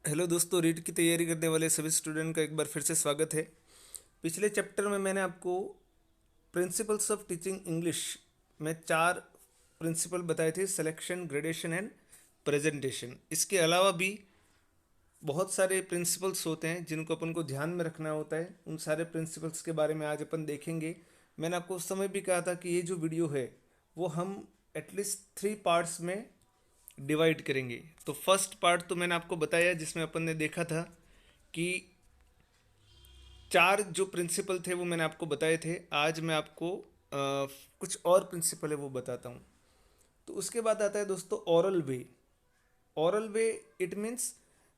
Hello दोस्तों, रीट की तैयारी करने वाले सभी स्टूडेंट का एक बार फिर से स्वागत है। पिछले चैप्टर में मैंने आपको प्रिंसिपल्स ऑफ टीचिंग इंग्लिश में 4 प्रिंसिपल बताए थे: सिलेक्शन, ग्रेडेशन एंड प्रेजेंटेशन। इसके अलावा भी बहुत सारे प्रिंसिपल्स होते हैं जिनको अपन को ध्यान में रखना होता है। उन सारे प्रिंसिपल्स के बारे में आज अपन देखेंगे। मैंने आपको उस समय भी कहा था कि ये जो वीडियो है वो हम एटलीस्ट 3 पार्ट्स में डिवाइड करेंगे। तो फर्स्ट पार्ट तो मैंने आपको बताया जिसमें अपन ने देखा था कि 4 जो प्रिंसिपल थे वो मैंने आपको बताए थे। आज मैं आपको कुछ और प्रिंसिपल है वो बताता हूँ। तो उसके बाद आता है दोस्तों oral way. Oral way it means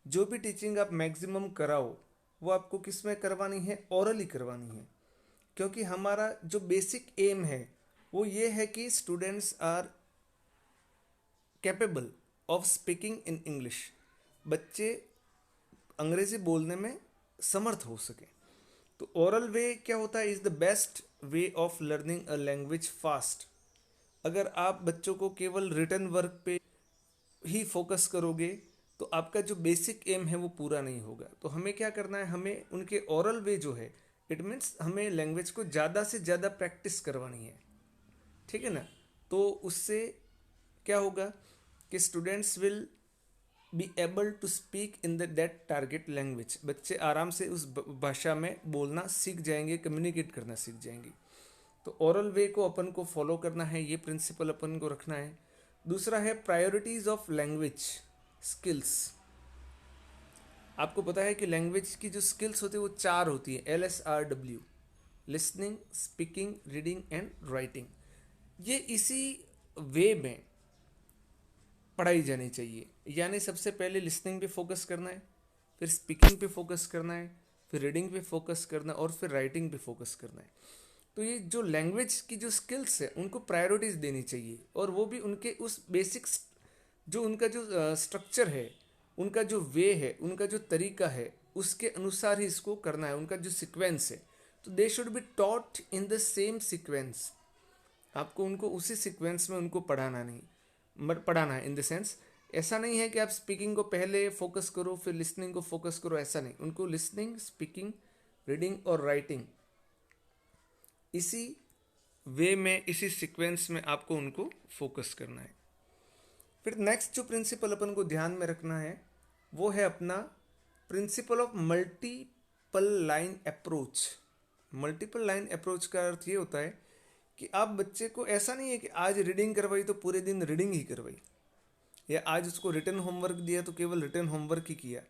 जो भी टीचिंग आप मैक्सिमम कराओ वो आपको किस में करवानी है, ओरली करवानी है। क्योंकि हमारा जो बेसिक एम है वो ये है कि students are capable of speaking in English. बच्चे अंग्रेजी बोलने में समर्थ हो सके। तो ओरल वे क्या होता है, is the best way of learning a language fast. अगर आप बच्चों को केवल रिटर्न वर्क पे ही फोकस करोगे तो आपका जो बेसिक एम है वो पूरा नहीं होगा। तो हमें क्या करना है, हमें उनके ओरल वे जो है इट मीन्स हमें लैंग्वेज को ज़्यादा से ज़्यादा प्रैक्टिस करवानी है। ठीक है ना। तो उससे क्या होगा कि students will be able to speak in the that target language. बच्चे आराम से उस भाषा में बोलना सीख जाएंगे, कम्युनिकेट करना सीख जाएंगे। तो ओरल वे को अपन को फॉलो करना है, ये प्रिंसिपल अपन को रखना है। दूसरा है प्रायोरिटीज ऑफ लैंग्वेज स्किल्स। आपको पता है कि लैंग्वेज की जो स्किल्स होती है वो 4 होती है, LSRW: listening, speaking, reading and writing. ये इसी वे में पढ़ाई जानी चाहिए। यानी सबसे पहले लिसनिंग पे फोकस करना है, फिर स्पीकिंग पे फोकस करना है, फिर रीडिंग पे फोकस करना है और फिर राइटिंग पे फोकस करना है। तो ये जो लैंग्वेज की जो स्किल्स है उनको प्रायोरिटीज देनी चाहिए, और वो भी उनके उस बेसिक्स जो उनका जो स्ट्रक्चर है, उनका जो वे है, उनका जो तरीका है उसके अनुसार ही इसको करना है, उनका जो सीक्वेंस है। तो they should be taught in the same sequence. आपको उनको उसी सीक्वेंस में उनको पढ़ाना नहीं, पढ़ाना है इन द सेंस ऐसा नहीं है कि आप स्पीकिंग को पहले फोकस करो फिर लिसनिंग को फोकस करो, ऐसा नहीं। उनको लिसनिंग, स्पीकिंग, रीडिंग और राइटिंग इसी वे में, इसी सीक्वेंस में आपको उनको फोकस करना है। फिर नेक्स्ट जो प्रिंसिपल अपन को ध्यान में रखना है वो है अपना principle of multiple line approach. Multiple line approach का अर्थ ये होता है कि आप बच्चे को ऐसा नहीं है कि आज रीडिंग करवाई तो पूरे दिन रीडिंग ही करवाई, या आज उसको रिटर्न होमवर्क दिया तो केवल रिटर्न होमवर्क ही किया,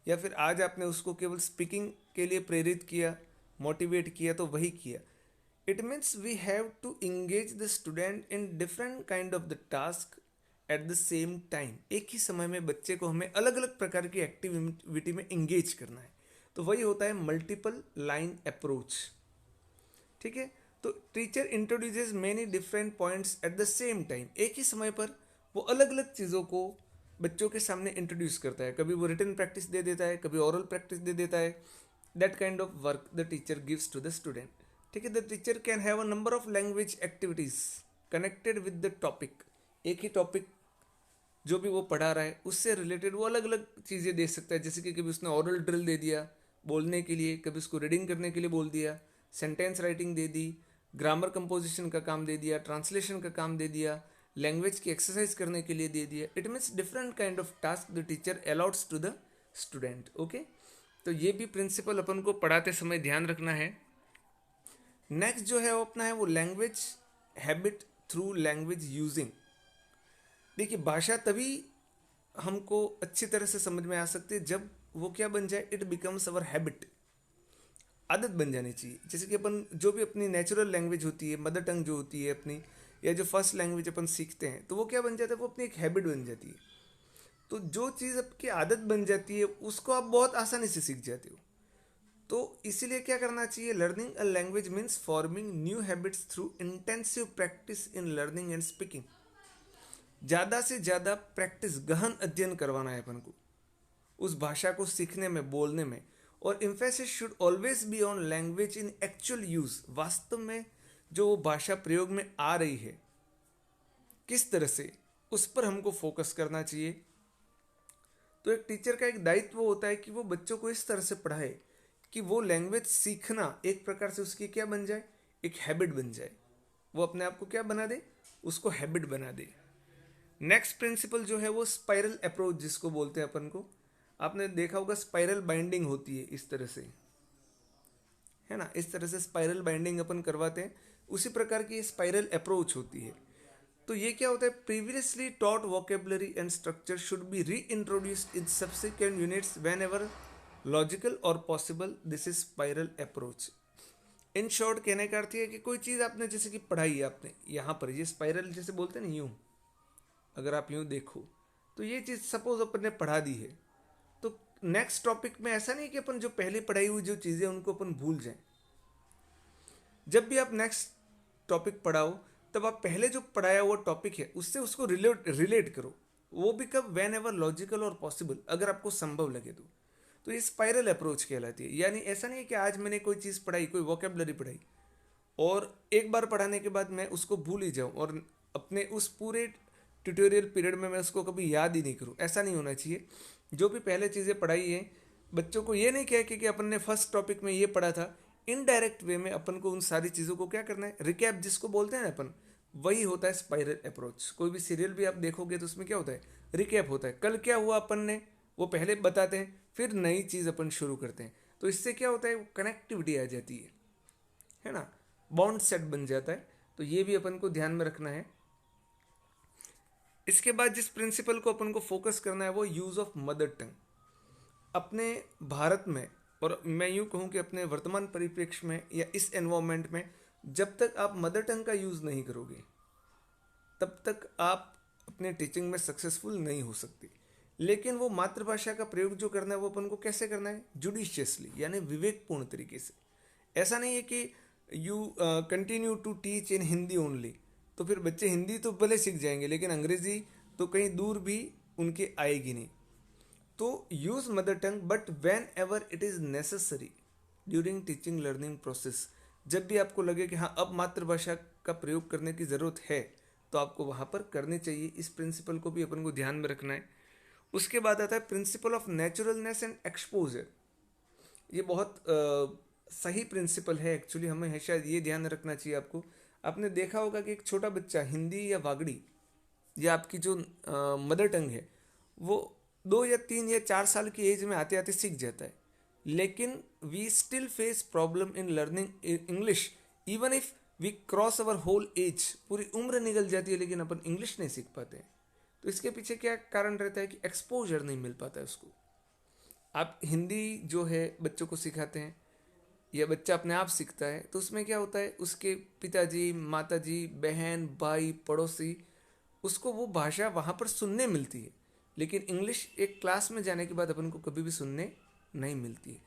या फिर आज आपने उसको केवल स्पीकिंग के लिए प्रेरित किया, मोटिवेट किया तो वही किया। It means we have to engage the student in different kind of the task at the same time. एक ही समय में बच्चे को हमें अलग अलग प्रकार की एक्टिविटी में इंगेज करना है। तो वही होता है मल्टीपल लाइन अप्रोच। ठीक है। तो teacher introduces many different points at the same time. एक ही समय पर वो अलग अलग चीज़ों को बच्चों के सामने इंट्रोड्यूस करता है। कभी वो रिटन प्रैक्टिस दे देता है, कभी ओरल प्रैक्टिस दे देता है। That kind of work the teacher gives to the student. ठीक है। The teacher can have a number of language activities connected with the topic. एक ही टॉपिक जो भी वो पढ़ा रहा है उससे रिलेटेड वो अलग अलग चीज़ें दे सकता है। जैसे कि कभी उसने ओरल ड्रिल दे दिया बोलने के लिए, कभी उसको रीडिंग करने के लिए बोल दिया, सेंटेंस राइटिंग दे दी, ग्रामर कंपोजिशन का काम दे दिया, ट्रांसलेशन का काम दे दिया, लैंग्वेज की एक्सरसाइज करने के लिए दे दिया। It means different kind of task the teacher allots to the student. Okay. तो ये भी प्रिंसिपल अपन को पढ़ाते समय ध्यान रखना है। नेक्स्ट जो है वो अपना है वो language habit through language using. देखिए, भाषा तभी हमको अच्छी तरह से समझ में आ सकती है जब वो क्या बन जाए, इट बिकम्स अवर हैबिट। आदत बन जानी चाहिए। जैसे कि अपन जो भी अपनी नेचुरल लैंग्वेज होती है, मदर टंग जो होती है अपनी, या जो फर्स्ट लैंग्वेज अपन सीखते हैं, तो वो क्या बन जाता है, वो अपनी एक हैबिट बन जाती है। तो जो चीज़ आपकी आदत बन जाती है उसको आप बहुत आसानी से सीख जाते हो। तो इसीलिए क्या करना चाहिए, learning a language means forming new habits through intensive practice in learning and speaking. ज़्यादा से ज़्यादा प्रैक्टिस, गहन अध्ययन करवाना है अपन को उस भाषा को सीखने में, बोलने में। और emphasis should always be on language in actual use. वास्तव में जो वो भाषा प्रयोग में आ रही है किस तरह से, उस पर हमको फोकस करना चाहिए। तो तो एक टीचर का एक दायित्व होता है कि वो बच्चों को इस तरह से पढ़ाए कि वो लैंग्वेज सीखना एक प्रकार से उसकी क्या बन जाए, एक हैबिट बन जाए। वो अपने आप को क्या बना दे, उसको हैबिट बना दे। नेक्स्ट प्रिंसिपल जो है वो स्पाइरल अप्रोच जिसको बोलते हैं अपन को, आपने देखा होगा स्पाइरल बाइंडिंग होती है इस तरह से, है ना, इस तरह से स्पाइरल बाइंडिंग अपन करवाते हैं, उसी प्रकार की स्पाइरल अप्रोच होती है। तो ये क्या होता है, previously taught vocabulary and structure should be reintroduced in subsequent units whenever logical or possible, this is spiral approach. In short कहने का अर्थ है कि कोई चीज़ आपने जैसे कि पढ़ाई है आपने यहाँ पर, ये स्पाइरल जैसे बोलते हैं ना, यूँ अगर आप यूँ देखो तो ये चीज़ सपोज अपन ने पढ़ा दी है, तो नेक्स्ट टॉपिक में ऐसा नहीं कि अपन जो पहले पढ़ाई हुई जो चीज़ें उनको अपन भूल जाएं। जब भी आप नेक्स्ट टॉपिक पढ़ाओ तब आप पहले जो पढ़ाया हुआ टॉपिक है उससे उसको रिलेट करो, वो भी कब, when ever logical or possible, अगर आपको संभव लगे तो ये स्पाइरल अप्रोच कहलाती है। यानी ऐसा नहीं है कि आज मैंने कोई चीज़ पढ़ाई, कोई वोकेबलरी पढ़ाई और एक बार पढ़ाने के बाद मैं उसको भूल ही जाऊँ और अपने उस पूरे ट्यूटोरियल पीरियड में मैं उसको कभी याद ही नहीं करूँ। ऐसा नहीं होना चाहिए। जो भी पहले चीज़ें पढ़ाई है, बच्चों को ये नहीं कह के कि अपन ने फर्स्ट टॉपिक में ये पढ़ा था, इनडायरेक्ट वे में अपन को उन सारी चीज़ों को क्या करना है, रिकैप जिसको बोलते हैं ना अपन, वही होता है स्पाइरल अप्रोच। कोई भी सीरियल भी आप देखोगे तो उसमें क्या होता है, रिकैप होता है, कल क्या हुआ अपन ने वो पहले बताते हैं, फिर नई चीज़ अपन शुरू करते हैं। तो इससे क्या होता है, कनेक्टिविटी आ जाती है ना, बॉन्ड सेट बन जाता है। तो ये भी अपन को ध्यान में रखना है। इसके बाद जिस प्रिंसिपल को अपन को फोकस करना है वो यूज़ ऑफ मदर टंग। अपने भारत में, और मैं यूँ कहूँ कि अपने वर्तमान परिप्रेक्ष्य में या इस एनवायरनमेंट में, जब तक आप मदर टंग का यूज़ नहीं करोगे तब तक आप अपने टीचिंग में सक्सेसफुल नहीं हो सकती। लेकिन वो मातृभाषा का प्रयोग जो करना है वो अपन को कैसे करना है, जुडिशियसली, यानी विवेकपूर्ण तरीके से। ऐसा नहीं है कि you continue to teach in Hindi only, तो फिर बच्चे हिंदी तो भले सीख जाएंगे लेकिन अंग्रेजी तो कहीं दूर भी उनके आएगी नहीं। तो use mother tongue but when ever it is necessary during teaching learning process. जब भी आपको लगे कि हाँ अब मातृभाषा का प्रयोग करने की ज़रूरत है तो आपको वहाँ पर करनी चाहिए। इस प्रिंसिपल को भी अपन को ध्यान में रखना है। उसके बाद आता है principle of naturalness and exposure. ये बहुत सही प्रिंसिपल है एक्चुअली, हमें हमेशा ये ध्यान रखना चाहिए आपको। आपने देखा होगा कि एक छोटा बच्चा हिंदी या वागड़ी या आपकी जो मदर टंग है वो 2 या 3 या 4 साल की एज में आते आते सीख जाता है, लेकिन we still face problem in learning English even if we cross our whole age. पूरी उम्र निकल जाती है लेकिन अपन इंग्लिश नहीं सीख पाते हैं। तो इसके पीछे क्या कारण रहता है कि एक्सपोजर नहीं मिल पाता है उसको। आप हिंदी जो है बच्चों को सिखाते हैं या बच्चा अपने आप सीखता है तो उसमें क्या होता है, उसके पिताजी, माताजी, बहन, भाई, पड़ोसी, उसको वो भाषा वहाँ पर सुनने मिलती है, लेकिन इंग्लिश एक क्लास में जाने के बाद अपन को कभी भी सुनने नहीं मिलती है।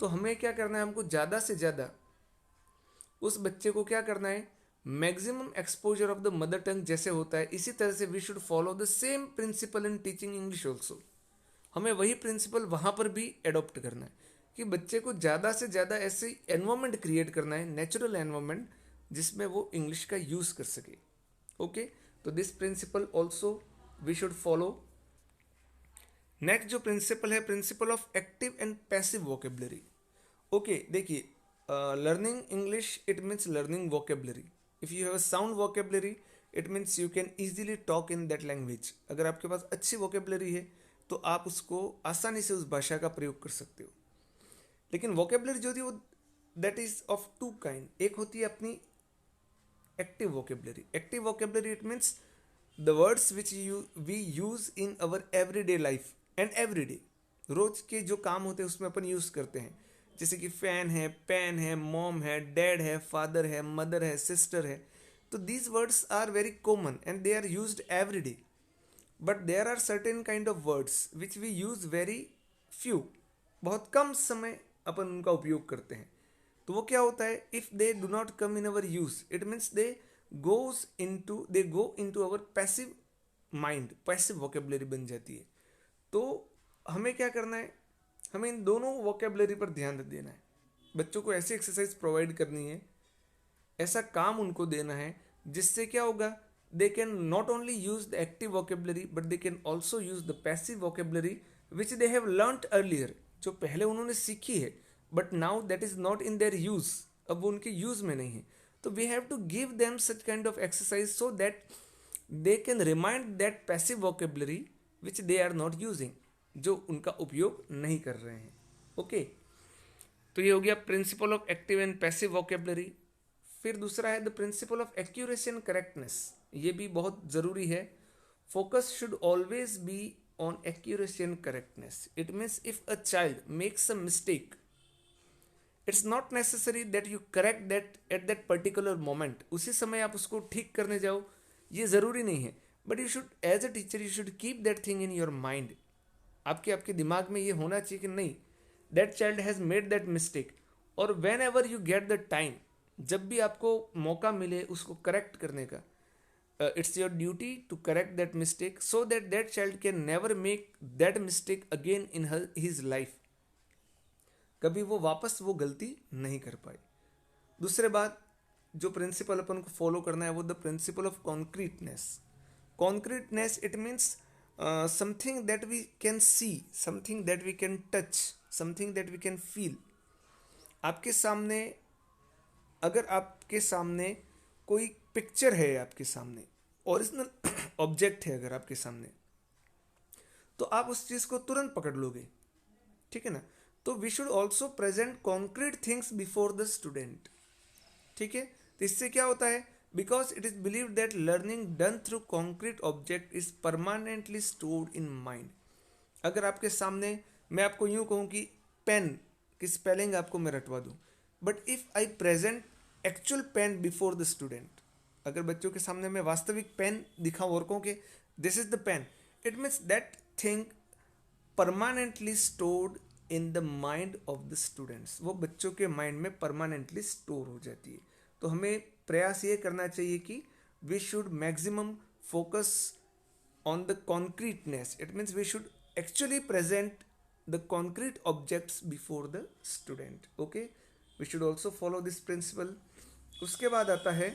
तो हमें क्या करना है, हमको ज़्यादा से ज़्यादा उस बच्चे को क्या करना है, maximum exposure of the mother tongue जैसे होता है इसी तरह से we should follow the same principle in teaching English also. हमें वही प्रिंसिपल वहाँ पर भी एडॉप्ट करना है कि बच्चे को ज़्यादा से ज़्यादा ऐसे एनवायरनमेंट क्रिएट करना है, नेचुरल एनवायरनमेंट, जिसमें वो इंग्लिश का यूज़ कर सके। ओके, तो this principle also we should follow. Next जो प्रिंसिपल है, principle of active and passive vocabulary. Okay, देखिए, learning English it means learning vocabulary. If you have a sound vocabulary it means you can easily talk in that language. अगर आपके पास अच्छी vocabulary है तो आप उसको आसानी से उस भाषा का प्रयोग कर सकते हो। लेकिन वोकेबलरी जो होती है वो that is of two kind. एक होती है अपनी active vocabulary. Active vocabulary it means the words which we use in our everyday life and everyday. रोज के जो काम होते हैं उसमें अपन यूज करते हैं, जैसे कि फैन है, पेन है, मॉम है, डैड है, फादर है, मदर है, सिस्टर है। तो these words are very common and they are used every day, but there are certain kind of words which we use very few. बहुत कम समय अपन उनका उपयोग करते हैं। तो वो क्या होता है, if they do not come in our use it means they go into our passive mind, passive vocabulary बन जाती है। तो हमें क्या करना है, हमें इन दोनों वोकेबलरी पर ध्यान देना है। बच्चों को ऐसी एक्सरसाइज प्रोवाइड करनी है, ऐसा काम उनको देना है जिससे क्या होगा, they can not only use the active vocabulary but they can also use the passive vocabulary which they have learned earlier, जो पहले उन्होंने सीखी है, but now that is not in their use, अब वो उनके यूज में नहीं है. तो we have to give them such kind of exercise so that they can remind that passive vocabulary which they are not using, जो उनका उपयोग नहीं कर रहे हैं. ओके तो ये हो गया principal of active and passive vocabulary. फिर दूसरा है the principle of accuracy and correctness. ये भी बहुत ज़रूरी है. Focus should always be on accuracy and correctness. It means if a child makes a mistake, it's not necessary that you correct that at that particular moment. उसी समय आप उसको ठीक करने जाओ, ये ज़रूरी नहीं है. But you should as a teacher you should keep that thing in your mind. आपके दिमाग में ये होना चाहिए कि नहीं, that child has made that mistake, और whenever you get the time, जब भी आपको मौका मिले उसको करेक्ट करने का, it's your duty to correct that mistake so that that child can never make that mistake again in his life. कभी वो वापस वो गलती नहीं कर पाए. दूसरे बात जो प्रिंसिपल अपन को फॉलो करना है वो the principle of concreteness. Concreteness it means something that we can see, something that we can touch, something that we can feel. आपके सामने, अगर आपके सामने कोई पिक्चर है, आपके सामने ओरिजिनल ऑब्जेक्ट है अगर आपके सामने, तो आप उस चीज़ को तुरंत पकड़ लोगे. ठीक है ना. तो we should also present concrete things before the student. ठीक है. तो इससे क्या होता है, because it is believe that learning done through concrete object is permanently stored in mind. अगर आपके सामने मैं आपको यूं कहूं कि पेन की स्पेलिंग आपको मैं रटवा दूं, but if I present actual pen before the student, अगर बच्चों के सामने मैं वास्तविक पेन दिखाऊं और कहूं कि this is the pen, it means that thing permanently stored in the mind of the students. वो बच्चों के माइंड में परमानेंटली स्टोर हो जाती है. तो हमें प्रयास ये करना चाहिए कि we should maximum focus on the concreteness. It means we should actually present the concrete objects before the student. Okay, we should also follow this principle. उसके बाद आता है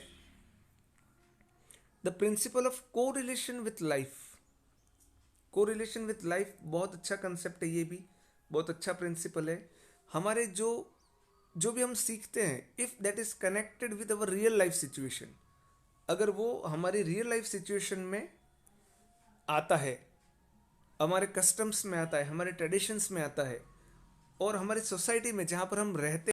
the principle of correlation with life. correlation with life बहुत अच्छा concept है, ये भी बहुत अच्छा प्रिंसिपल है. हमारे जो भी हम सीखते हैं, if that is connected with our real life situation, अगर वो हमारी रियल लाइफ सिचुएशन में आता है, हमारे कस्टम्स में आता है, हमारे ट्रेडिशंस में आता है, और हमारी सोसाइटी में जहाँ पर हम रहते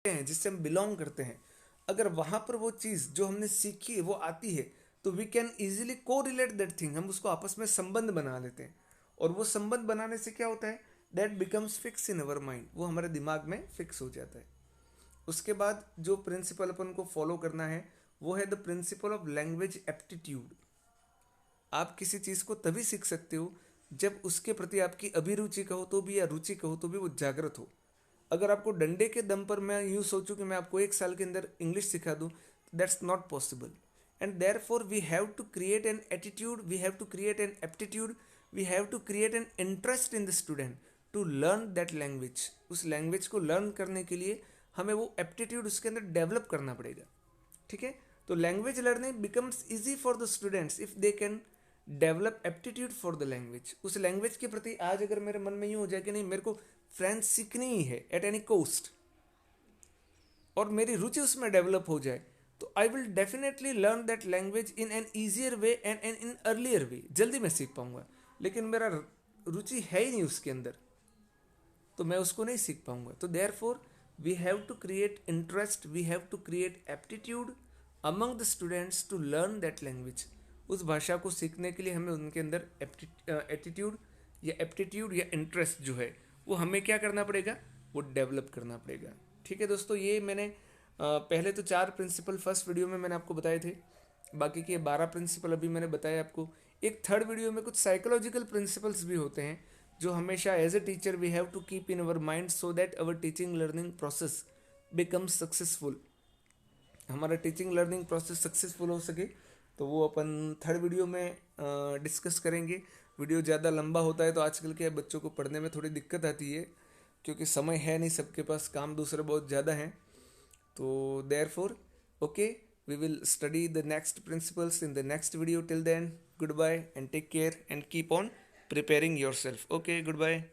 हैं, जिससे हम बिलोंग करते हैं, अगर वहाँ पर वो चीज़ जो हमने सीखी है वो आती है, तो वी कैन ईजिली को रिलेट दैट थिंग. हम उसको आपस में संबंध बना लेते हैं, और वो संबंध बनाने से क्या होता है, that becomes fix in our mind. वो हमारे दिमाग में फिक्स हो जाता है. उसके बाद जो प्रिंसिपल अपन को फॉलो करना है वो है the principle of language aptitude. आप किसी चीज़ को तभी सीख सकते हो जब उसके प्रति आपकी अभिरुचि कहो तो भी या रुचि कहो तो भी वो जागृत हो. अगर आपको डंडे के दम पर मैं यूँ सोचूं कि मैं आपको एक साल के अंदर इंग्लिश सिखा दूं, that's not possible. And therefore we have to create an attitude, we have to create an aptitude, we have to create an interest in the student to learn that language. उस language को learn करने के लिए हमें वो aptitude उसके अंदर develop करना पड़ेगा. ठीक है. तो language learning becomes easy for the students if they can develop aptitude for the language. उस लैंग्वेज के प्रति आज अगर मेरे मन में यूँ हो जाए कि नहीं, मेरे को फ्रेंच सीखनी ही है एट एनी कोस्ट, और मेरी रुचि उसमें डेवलप हो जाए, तो I will definitely learn that language in an easier way and an in earlier way. जल्दी मैं सीख पाऊंगा. लेकिन मेरा रुचि है ही नहीं उसके अंदर, तो मैं उसको नहीं सीख पाऊंगा. तो therefore we have to create interest, we have to create aptitude among the students to learn that language. उस भाषा को सीखने के लिए हमें उनके अंदर एटीट्यूड या एप्टीट्यूड या इंटरेस्ट जो है वो हमें क्या करना पड़ेगा, वो डेवलप करना पड़ेगा. ठीक है दोस्तों, ये मैंने पहले तो 4 प्रिंसिपल फर्स्ट वीडियो में मैंने आपको बताए थे, बाकी के 12 प्रिंसिपल अभी मैंने बताया आपको. एक थर्ड वीडियो में कुछ साइकोलॉजिकल प्रिंसिपल्स भी होते हैं जो हमेशा as a teacher we have to keep in our mind so that our teaching learning process becomes successful. हमारा टीचिंग लर्निंग प्रोसेस सक्सेसफुल हो सके तो वो अपन थर्ड वीडियो में डिस्कस करेंगे. वीडियो ज़्यादा लंबा होता है तो आजकल के बच्चों को पढ़ने में थोड़ी दिक्कत आती है, क्योंकि समय है नहीं, सबके पास काम दूसरे बहुत ज़्यादा हैं. तो therefore okay, we will study the next principles in the next video. Till then, goodbye and take care and keep on preparing yourself. Okay, goodbye.